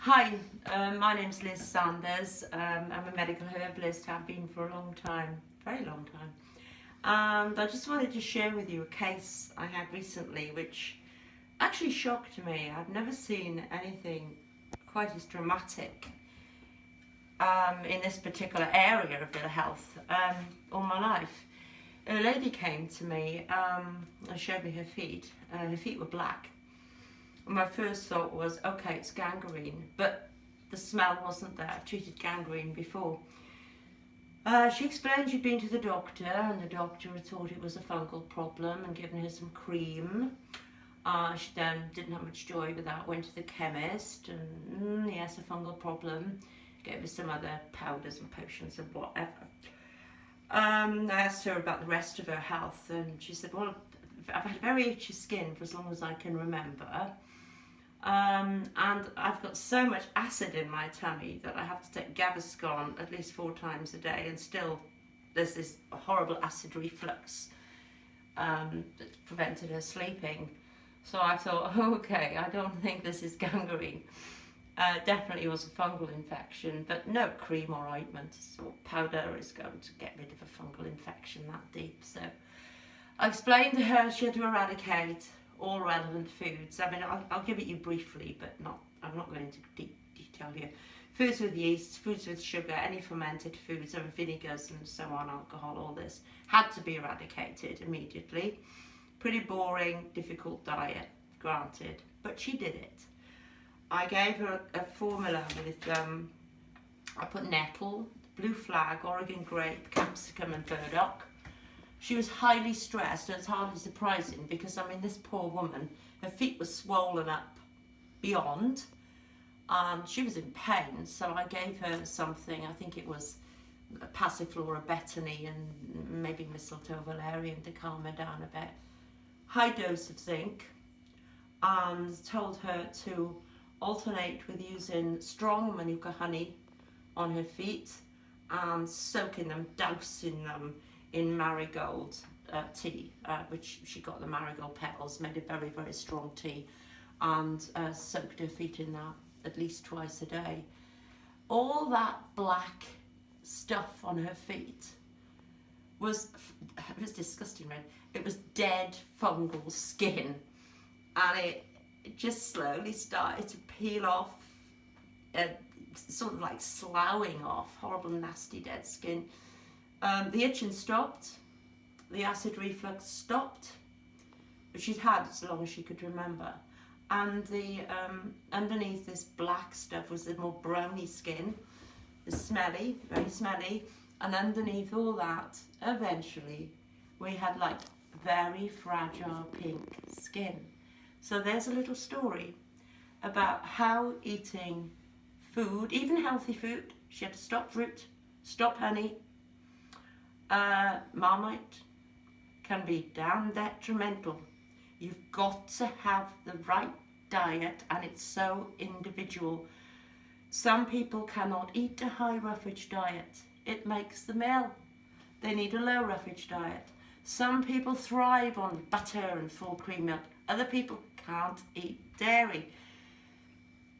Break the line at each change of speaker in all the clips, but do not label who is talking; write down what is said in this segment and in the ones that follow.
Hi, my name's Liz Sanders. I'm a medical herbalist, have been for a long time, very long time. And I just wanted to share with you a case I had recently which actually shocked me. I've never seen anything quite as dramatic in this particular area of their health all my life. A lady came to me and showed me her feet. Her feet were black. My first thought was, okay, it's gangrene, but the smell wasn't there. I've treated gangrene before. She explained she'd been to the doctor, and the doctor had thought it was a fungal problem and given her some cream. She then didn't have much joy with that, went to the chemist, and yes, a fungal problem. Gave her some other powders and potions and whatever. I asked her about the rest of her health, and she said, well, I've had very itchy skin for as long as I can remember. And I've got so much acid in my tummy that I have to take Gaviscon at least 4 times a day, and still there's this horrible acid reflux that's prevented her sleeping. So I thought, okay, I don't think this is gangrene. Definitely was a fungal infection, but no cream or ointment or powder is going to get rid of a fungal infection that deep. So I explained to her she had to eradicate all relevant foods. I mean, I'll give it you briefly, but I'm not going into deep detail here. Foods with yeast, foods with sugar, any fermented foods, or vinegars and so on, alcohol, all this, had to be eradicated immediately. Pretty boring, difficult diet, granted, but she did it. I gave her a formula with, I put nettle, blue flag, Oregon grape, capsicum and burdock. She was highly stressed, and it's hardly surprising because, I mean, this poor woman, her feet were swollen up beyond, and she was in pain. So I gave her something, I think it was passiflora betony and maybe mistletoe valerian to calm her down a bit. High dose of zinc, and told her to alternate with using strong manuka honey on her feet and soaking them, dousing them in marigold tea, which she got the marigold petals, made a very, very strong tea, and soaked her feet in that at least twice a day. All that black stuff on her feet was disgusting red. It was dead fungal skin, and it just slowly started to peel off, sort of like sloughing off, horrible nasty dead skin. The itching stopped, the acid reflux stopped, which she'd had as long as she could remember, and the underneath this black stuff was the more browny skin, the smelly, very smelly, and underneath all that, eventually, we had like very fragile pink skin. So there's a little story about how eating food, even healthy food, she had to stop fruit, stop honey, Marmite, can be damn detrimental. You've got to have the right diet, and it's so individual. Some people cannot eat a high roughage diet. It makes them ill. They need a low roughage diet. Some people thrive on butter and full cream milk. Other people can't eat dairy.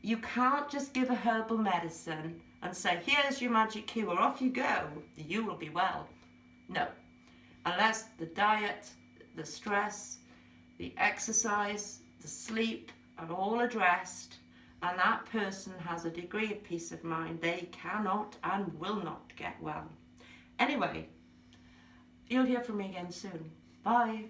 You can't just give a herbal medicine and say, here's your magic cure, off you go, you will be well. No, unless the diet, the stress, the exercise, the sleep are all addressed, and that person has a degree of peace of mind, they cannot and will not get well. Anyway, you'll hear from me again soon. Bye.